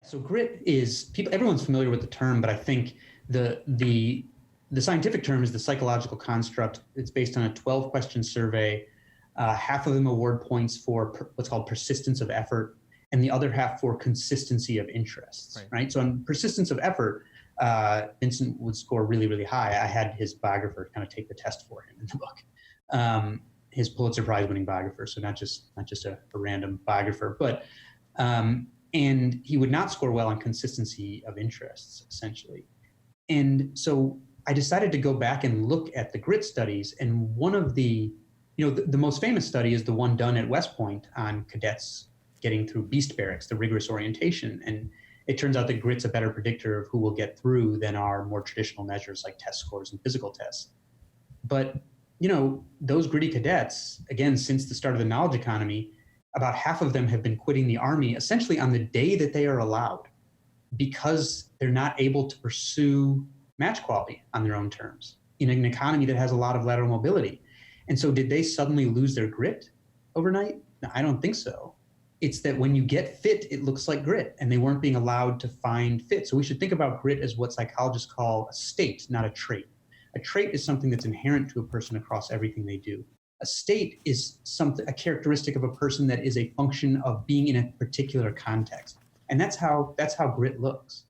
So grit is everyone's familiar with the term, but I think the scientific term is the psychological construct. It's based on a 12-question survey. Half of them award points for what's called persistence of effort, and the other half for consistency of interests. Right? So on persistence of effort, Vincent would score really, really high. I had his biographer kind of take the test for him in the book. His Pulitzer Prize-winning biographer, so not just a random biographer, but and he would not score well on consistency of interests, essentially. And so I decided to go back and look at the grit studies, and one of the most famous study is the one done at West Point on cadets getting through beast barracks, the rigorous orientation. And it turns out that grit's a better predictor of who will get through than our more traditional measures like test scores and physical tests. But, those gritty cadets, again, since the start of the knowledge economy, about half of them have been quitting the Army essentially on the day that they are allowed, because they're not able to pursue match quality on their own terms in an economy that has a lot of lateral mobility. And so did they suddenly lose their grit overnight? No, I don't think so. It's that when you get fit, it looks like grit, and they weren't being allowed to find fit. So we should think about grit as what psychologists call a state, not a trait. A trait is something that's inherent to a person across everything they do. A state is a characteristic of a person that is a function of being in a particular context. And that's how grit looks.